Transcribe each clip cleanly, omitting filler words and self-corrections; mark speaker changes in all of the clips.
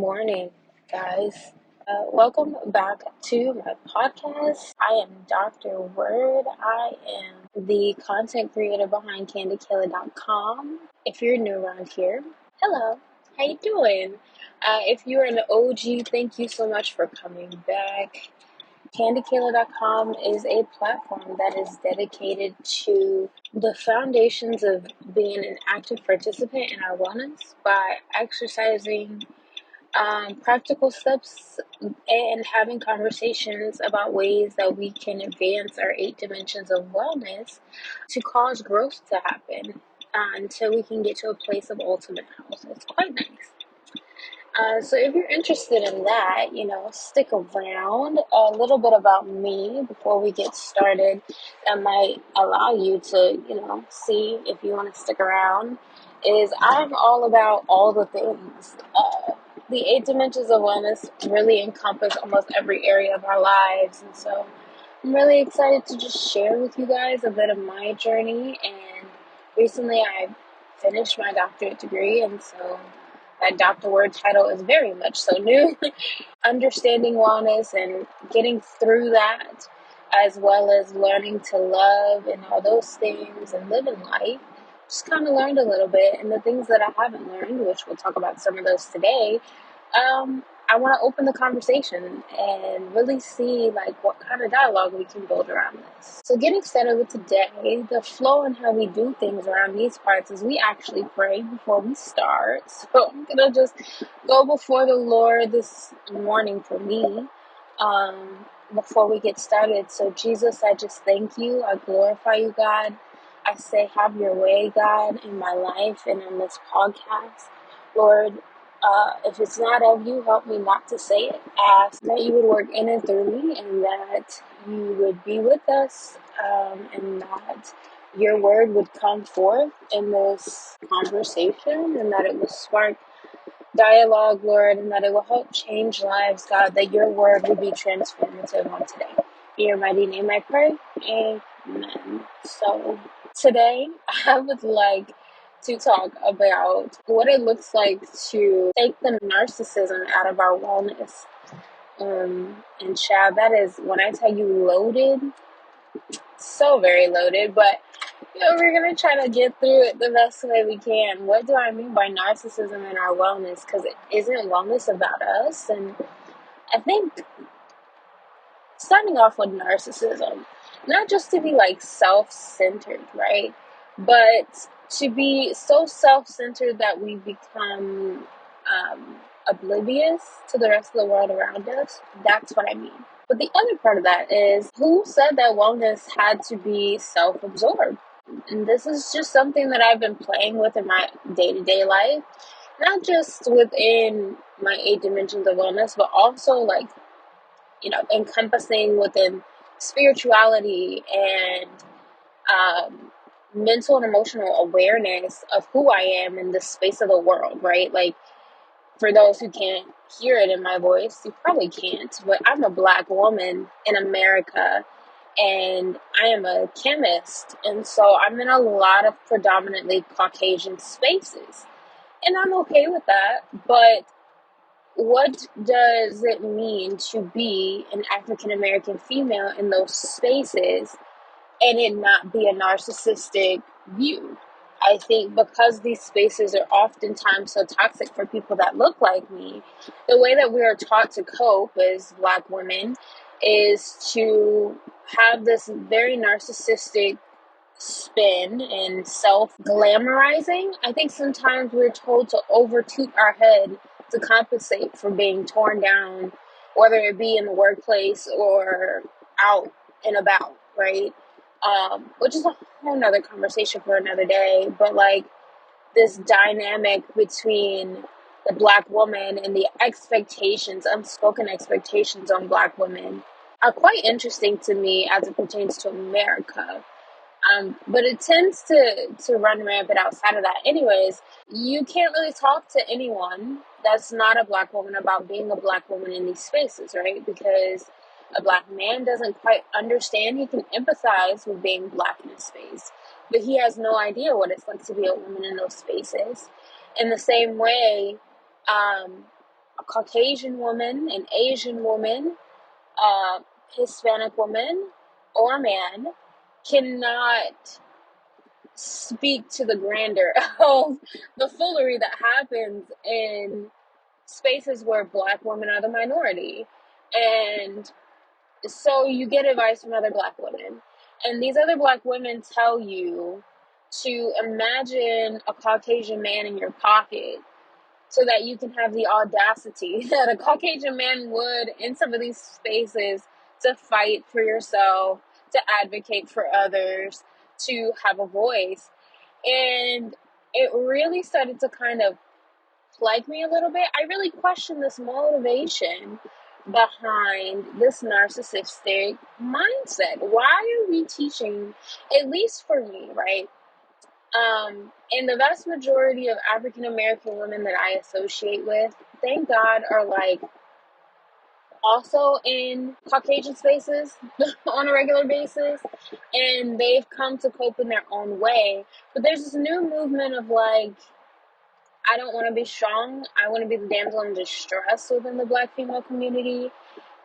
Speaker 1: morning, guys. Welcome back to my podcast. I am Dr. Word. I am the content creator behind KandidKayla.com. If you're new around here, hello. How you doing? If you're an OG, thank you so much for coming back. KandidKayla.com is a platform that is dedicated to the foundations of being an active participant in our wellness by exercising practical steps and having conversations about ways that we can advance our 8 dimensions of wellness to cause growth to happen until we can get to a place of ultimate health. It's quite nice. So if you're interested in that, stick around. A little bit about me before we get started that might allow you to, see if you want to stick around is I'm all about all the things. The 8 dimensions of wellness really encompass almost every area of our lives. And so I'm really excited to just share with you guys a bit of my journey. And recently I finished my doctorate degree, and so that Dr. Word title is very much so new. Understanding wellness and getting through that, as well as learning to love and all those things and live in life. Just kind of learned a little bit, and the things that I haven't learned, which we'll talk about some of those today, I want to open the conversation and really see what kind of dialogue we can build around this. So getting started with today, the flow and how we do things around these parts is we actually pray before we start. So I'm going to just go before the Lord this morning for me before we get started. So Jesus, I just thank you. I glorify you, God. I say, have your way, God, in my life and in this podcast. Lord, if it's not of you, help me not to say it. Ask that you would work in and through me, and that you would be with us, and that your word would come forth in this conversation, and that it will spark dialogue, Lord, and that it will help change lives, God, that your word would be transformative on today. In your mighty name I pray, amen. So today I would like to talk about what it looks like to take the narcissism out of our wellness. And child, that is, when I tell you loaded, so very loaded, but we're going to try to get through it the best way we can. What do I mean by narcissism in our wellness? Because it isn't wellness about us. And I think starting off with narcissism, not just to be self-centered, right? But to be so self-centered that we become oblivious to the rest of the world around us. That's what I mean. But the other part of that is, who said that wellness had to be self-absorbed? And this is just something that I've been playing with in my day-to-day life, not just within my 8 dimensions of wellness, but also encompassing within spirituality and mental and emotional awareness of who I am in the space of the world, right? For those who can't hear it in my voice, you probably can't, but I'm a Black woman in America, and I am a chemist, and so I'm in a lot of predominantly Caucasian spaces, and I'm okay with that, but what does it mean to be an African American female in those spaces and it not be a narcissistic view? I think because these spaces are oftentimes so toxic for people that look like me, the way that we are taught to cope as Black women is to have this very narcissistic spin and self-glamorizing. I think sometimes we're told to over-toot our head to compensate for being torn down, whether it be in the workplace or out and about, right? Which is a whole nother conversation for another day. But this dynamic between the Black woman and the expectations, unspoken expectations on Black women are quite interesting to me as it pertains to America. But it tends to run rampant outside of that. Anyways, you can't really talk to anyone that's not a Black woman about being a Black woman in these spaces, right? Because a Black man doesn't quite understand. He can empathize with being Black in a space, but he has no idea what it's like to be a woman in those spaces. In the same way, a Caucasian woman, an Asian woman, a Hispanic woman, or man cannot speak to the grandeur of the foolery that happens in spaces where Black women are the minority. And so you get advice from other Black women, and these other Black women tell you to imagine a Caucasian man in your pocket so that you can have the audacity that a Caucasian man would in some of these spaces to fight for yourself, to advocate for others, to have a voice. And it really started to kind of plague me a little bit. I really questioned this motivation behind this narcissistic mindset. Why are we teaching, at least for me, right? And the vast majority of African American women that I associate with, thank God, are like also in Caucasian spaces on a regular basis, and they've come to cope in their own way. But there's this new movement of like, I don't want to be strong. I want to be the damsel in distress within the Black female community.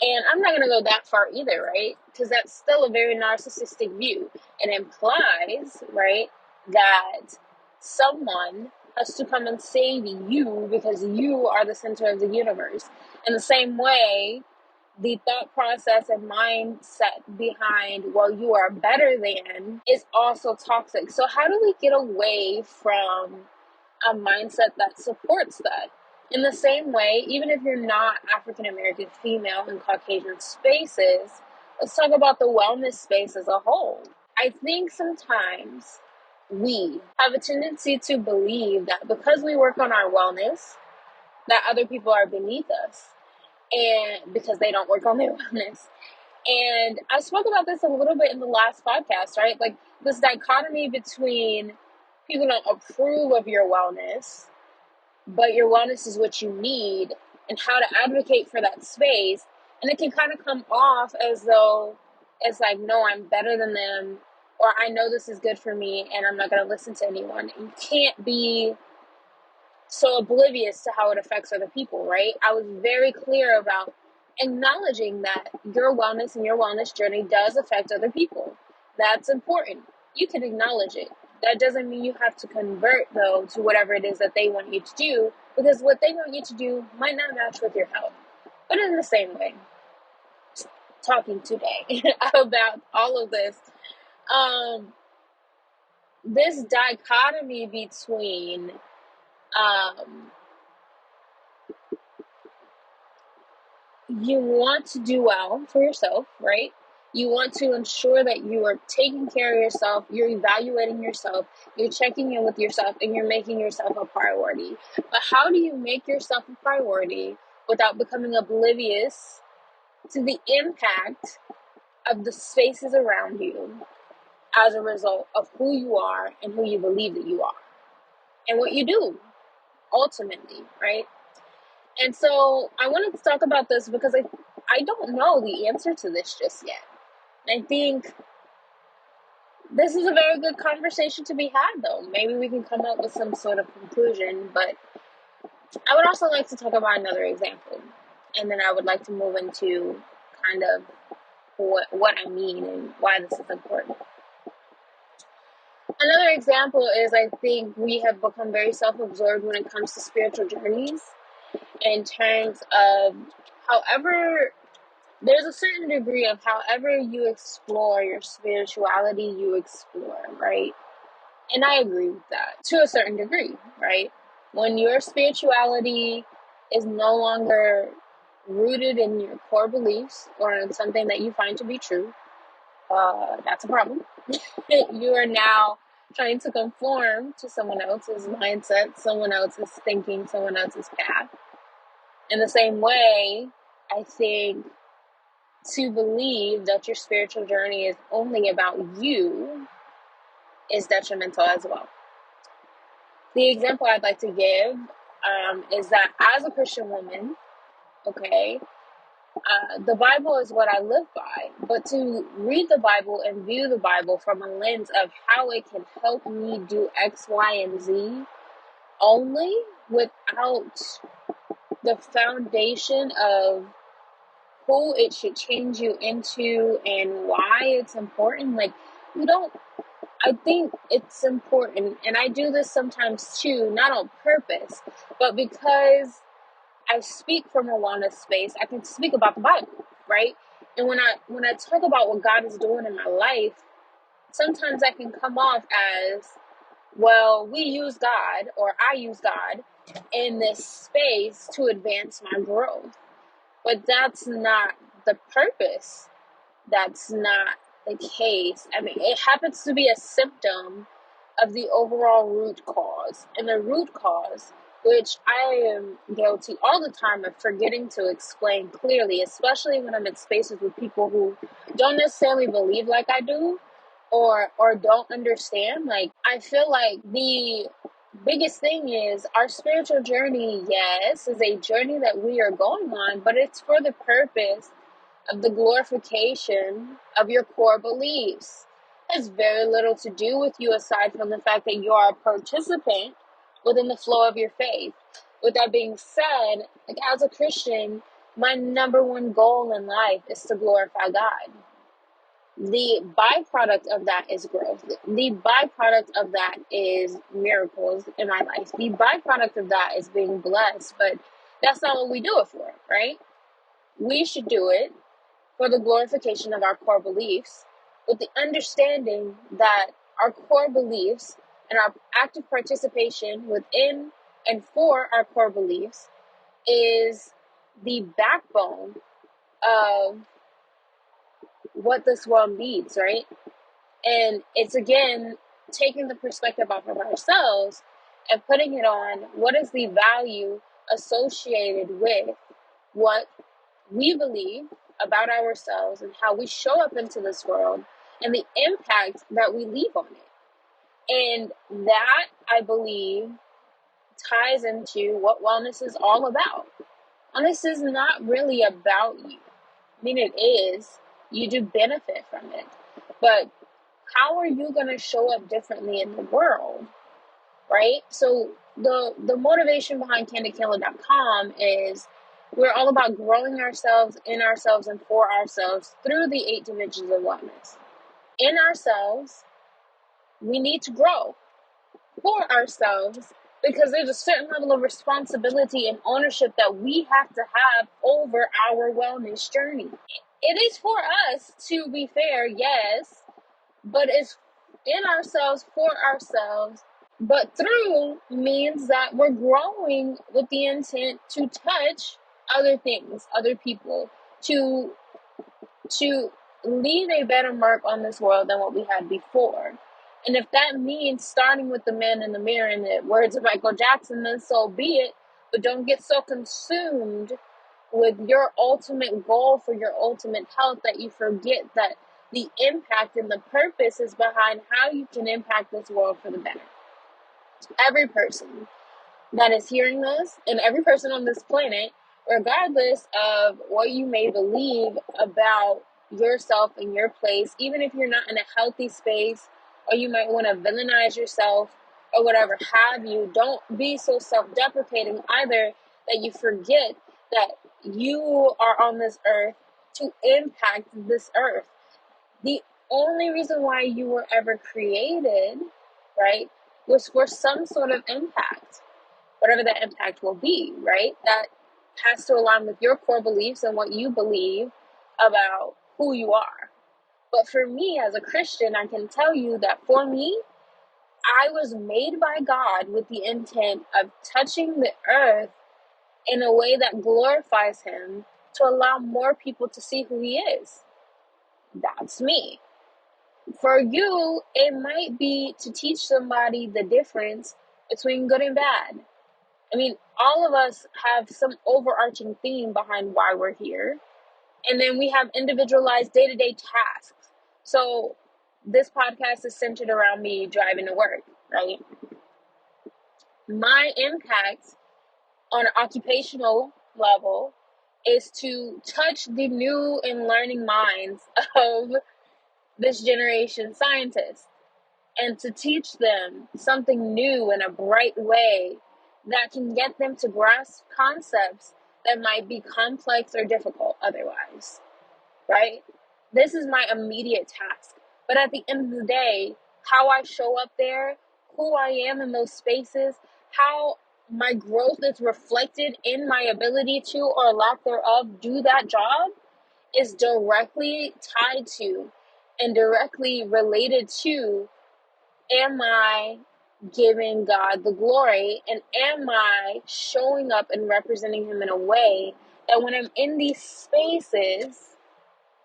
Speaker 1: And I'm not going to go that far either, right? Because that's still a very narcissistic view. It implies, right, that someone has to come and save you because you are the center of the universe. In the same way, the thought process and mindset behind, well, you are better than, is also toxic. So how do we get away from a mindset that supports that? In the same way, even if you're not African American female in Caucasian spaces, let's talk about the wellness space as a whole. I think sometimes we have a tendency to believe that because we work on our wellness, that other people are beneath us, and because they don't work on their wellness. And I spoke about this a little bit in the last podcast, right? Like this dichotomy between people don't approve of your wellness, but your wellness is what you need, and how to advocate for that space. And it can kind of come off as though it's like, no, I'm better than them, or I know this is good for me and I'm not going to listen to anyone. You can't be so oblivious to how it affects other people, right? I was very clear about acknowledging that your wellness and your wellness journey does affect other people. That's important. You can acknowledge it. That doesn't mean you have to convert, though, to whatever it is that they want you to do, because what they want you to do might not match with your health. But in the same way, talking today about all of this, this dichotomy between you want to do well for yourself, right? You want to ensure that you are taking care of yourself, you're evaluating yourself, you're checking in with yourself, and you're making yourself a priority. But how do you make yourself a priority without becoming oblivious to the impact of the spaces around you as a result of who you are and who you believe that you are and what you do ultimately, right? And so I wanted to talk about this because I don't know the answer to this just yet. I think this is a very good conversation to be had, though. Maybe we can come up with some sort of conclusion, but I would also like to talk about another example. And then I would like to move into kind of what I mean and why this is important. Another example is, I think we have become very self-absorbed when it comes to spiritual journeys, in terms of however, there's a certain degree of however you explore your spirituality, you explore, right? And I agree with that to a certain degree, right? When your spirituality is no longer rooted in your core beliefs or in something that you find to be true, that's a problem. You are now trying to conform to someone else's mindset, someone else's thinking, someone else's path. In the same way, I think to believe that your spiritual journey is only about you is detrimental as well. The example I'd like to give is that as a Christian woman, okay, the Bible is what I live by, but to read the Bible and view the Bible from a lens of how it can help me do X, Y, and Z only, without the foundation of who it should change you into and why it's important. Like, we don't, I think it's important, and I do this sometimes too, not on purpose, but because I speak from a wellness space, I can speak about the Bible, right? And when I talk about what God is doing in my life, sometimes that can come off as, well, we use God, or I use God in this space to advance my growth. But that's not the purpose. That's not the case. I mean, it happens to be a symptom of the overall root cause. And the root cause, which I am guilty all the time of forgetting to explain clearly, especially when I'm in spaces with people who don't necessarily believe like I do, or don't understand. Like, I feel like the biggest thing is our spiritual journey, yes, is a journey that we are going on, but it's for the purpose of the glorification of your core beliefs. It has very little to do with you aside from the fact that you are a participant within the flow of your faith. With that being said, like, as a Christian, my number one goal in life is to glorify God. The byproduct of that is growth. The byproduct of that is miracles in my life. The byproduct of that is being blessed, but that's not what we do it for, right? We should do it for the glorification of our core beliefs, with the understanding that our core beliefs and our active participation within and for our core beliefs is the backbone of what this world needs, right? And it's, again, taking the perspective off of ourselves and putting it on what is the value associated with what we believe about ourselves and how we show up into this world and the impact that we leave on it. And that, I believe, ties into what wellness is all about. Wellness is not really about you. I mean, it is. You do benefit from it. But how are you going to show up differently in the world, right? So the motivation behind KandidKayla.com is we're all about growing ourselves, in ourselves, and for ourselves through the 8 dimensions of wellness. In ourselves, we need to grow. For ourselves, because there's a certain level of responsibility and ownership that we have to have over our wellness journey. It is for us, to be fair, yes, but it's in ourselves, for ourselves. But through means that we're growing with the intent to touch other things, other people, to leave a better mark on this world than what we had before. And if that means starting with the man in the mirror, in the words of Michael Jackson, then so be it. But don't get so consumed with your ultimate goal for your ultimate health that you forget that the impact and the purpose is behind how you can impact this world for the better. Every person that is hearing this, and every person on this planet, regardless of what you may believe about yourself and your place, even if you're not in a healthy space, or you might want to villainize yourself or whatever have you, don't be so self-deprecating either that you forget that you are on this earth to impact this earth. The only reason why you were ever created, right, was for some sort of impact, whatever that impact will be, right? That has to align with your core beliefs and what you believe about who you are. But for me, as a Christian, I can tell you that for me, I was made by God with the intent of touching the earth in a way that glorifies Him, to allow more people to see who He is. That's me. For you, it might be to teach somebody the difference between good and bad. I mean, all of us have some overarching theme behind why we're here. And then we have individualized day-to-day tasks. So this podcast is centered around me driving to work, right? My impact on an occupational level is to touch the new and learning minds of this generation scientists, and to teach them something new in a bright way that can get them to grasp concepts that might be complex or difficult otherwise, right? This is my immediate task. But at the end of the day, how I show up there, who I am in those spaces, how my growth is reflected in my ability to, or lack thereof, do that job is directly tied to and directly related to, am I giving God the glory, and am I showing up and representing Him in a way that when I'm in these spaces,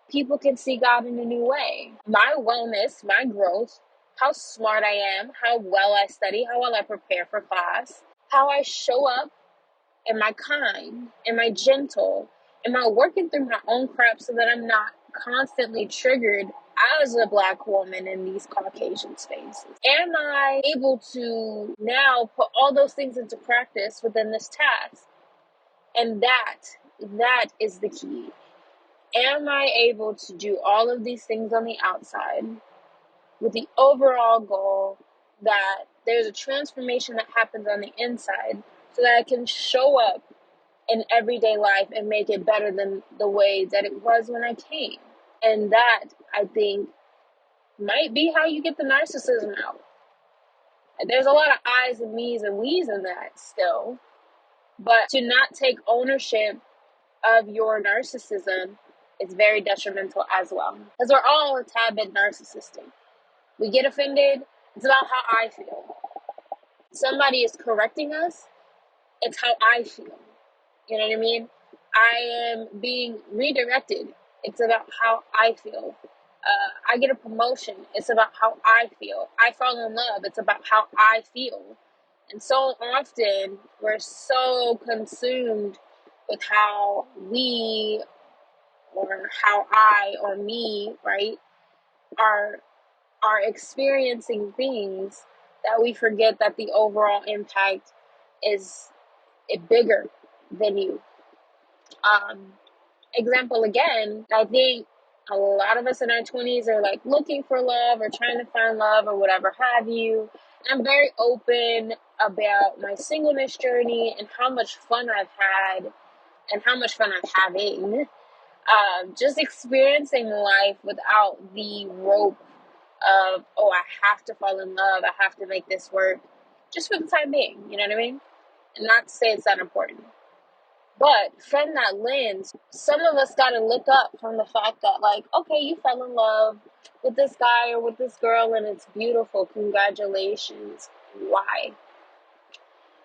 Speaker 1: people can see God in a new way. My wellness, my growth, how smart I am, how well I study, how well I prepare for class, how I show up. Am I kind? Am I gentle? Am I working through my own crap so that I'm not constantly triggered as a Black woman in these Caucasian spaces? Am I able to now put all those things into practice within this task? And that is the key. Am I able to do all of these things on the outside with the overall goal that there's a transformation that happens on the inside so that I can show up in everyday life and make it better than the way that it was when I came? And that, I think, might be how you get the narcissism out. There's a lot of I's and me's and we's in that still, but to not take ownership of your narcissism is very detrimental as well. Because we're all a tad bit narcissistic. We get offended, it's about how I feel. Somebody is correcting us, it's how I feel. You know what I mean? I am being redirected. It's about how I feel. I get a promotion. It's about how I feel. I fall in love. It's about how I feel. And so often we're so consumed with how we, or how I or me, right, are experiencing things that we forget that the overall impact is bigger than you. Example again, I think a lot of us in our 20s are like looking for love or trying to find love or whatever have you. I'm very open about my singleness journey and how much fun I've had and how much fun I'm having. Just experiencing life without the rope of, oh, I have to fall in love, I have to make this work, just for the time being, you know what I mean? And not to say it's not important. But from that lens, some of us got to look up from the fact that, like, okay, you fell in love with this guy or with this girl and it's beautiful. Congratulations. Why?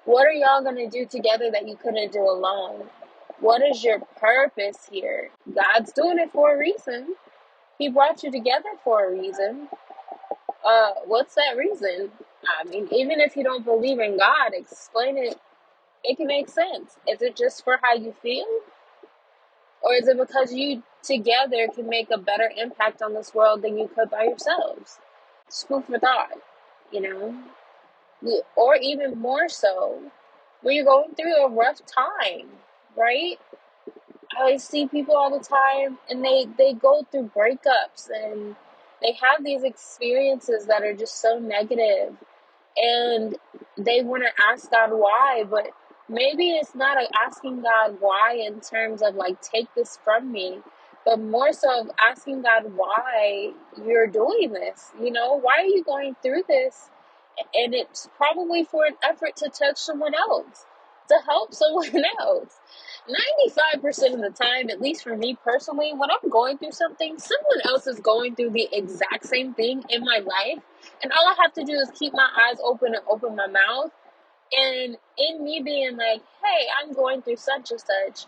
Speaker 1: What are y'all going to do together that you couldn't do alone? What is your purpose here? God's doing it for a reason. He brought you together for a reason. What's that reason? I mean, even if you don't believe in God, explain it. It can make sense. Is it just for how you feel? Or is it because you together can make a better impact on this world than you could by yourselves? Just food for thought, you know? Or even more so, when you're going through a rough time, right? I always see people all the time and they go through breakups and they have these experiences that are just so negative, and they want to ask God why, but maybe it's not asking God why in terms of like, take this from me, but more so of asking God why you're doing this. You know, why are you going through this? And it's probably for an effort to touch someone else, to help someone else. 95% of the time, at least for me personally, when I'm going through something, someone else is going through the exact same thing in my life. And all I have to do is keep my eyes open and open my mouth. And in me being like, hey, I'm going through such and such,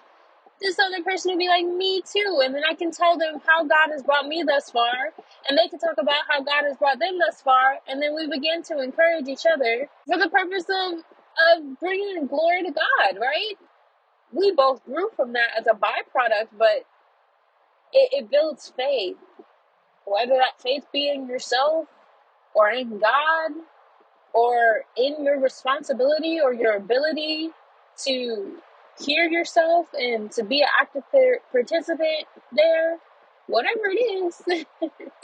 Speaker 1: this other person will be like, me too. And then I can tell them how God has brought me thus far. And they can talk about how God has brought them thus far. And then we begin to encourage each other for the purpose of bringing glory to God, right? We both grew from that as a byproduct, but it builds faith. Whether that faith be in yourself or in God or in your responsibility or your ability to hear yourself and to be an active participant there, whatever it is.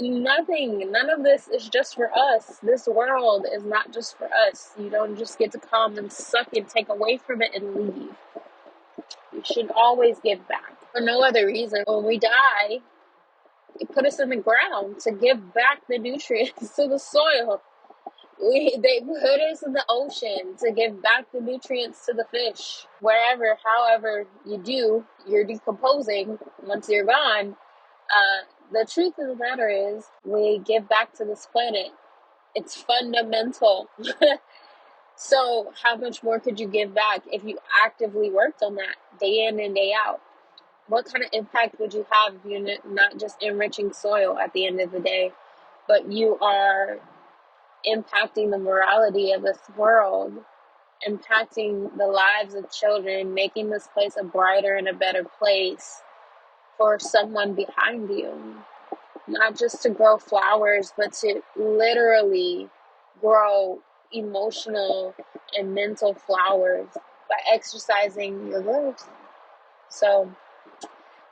Speaker 1: None of this is just for us. This world is not just for us. You don't just get to come and suck and take away from it and leave. You should always give back for no other reason. When we die, they put us in the ground to give back the nutrients to the soil. They put us in the ocean to give back the nutrients to the fish. Wherever, however you do, you're decomposing once you're gone. The truth of the matter is, we give back to this planet. It's fundamental. So how much more could you give back if you actively worked on that day in and day out? What kind of impact would you have if you're not just enriching soil at the end of the day, but you are impacting the morality of this world, impacting the lives of children, making this place a brighter and a better place for someone behind you? Not just to grow flowers, but to literally grow emotional and mental flowers by exercising your growth. So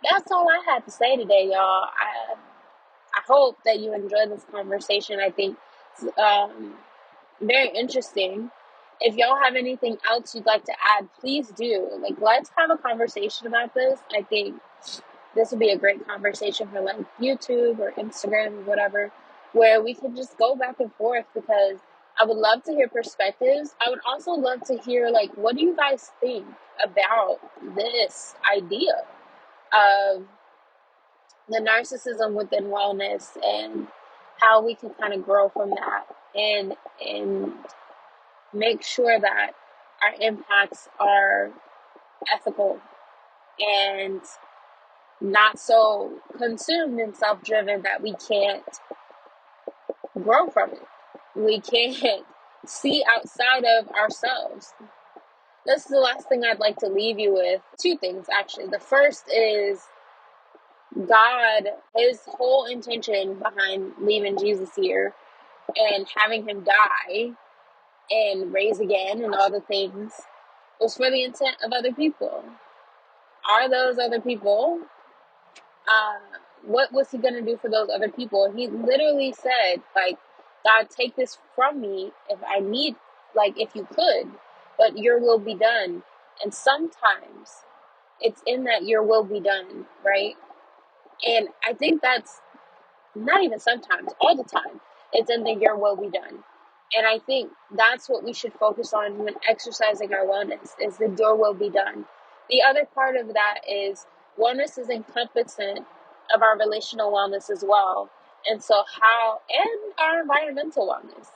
Speaker 1: that's all I had to say today, y'all. I hope that you enjoyed this conversation. I think it's very interesting. If y'all have anything else you'd like to add, please do. Like, let's have a conversation about this. I think this would be a great conversation for like YouTube or Instagram or whatever, where we can just go back and forth, because I would love to hear perspectives. I would also love to hear, like, what do you guys think about this idea of the narcissism within wellness, and how we can kind of grow from that and make sure that our impacts are ethical and not so consumed and self-driven that we can't grow from it. We can't see outside of ourselves. This is the last thing I'd like to leave you with. Two things, actually. The first is God, his whole intention behind leaving Jesus here and having him die and raise again and all the things was for the intent of other people. Are those other people? What was he going to do for those other people? He literally said, like, God, take this from me if I need, like, if you could, but your will be done. And sometimes it's in that your will be done, right? And I think that's not even sometimes, all the time. It's in that your will be done. And I think that's what we should focus on when exercising our wellness, is that your will be done. The other part of that is wellness is encompassing of our relational wellness as well. And so and our environmental wellness.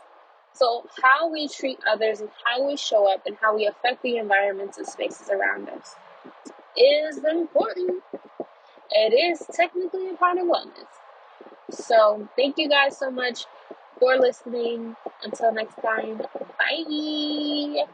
Speaker 1: So how we treat others and how we show up and how we affect the environments and spaces around us is important. It is technically a part of wellness. So thank you guys so much for listening. Until next time, bye.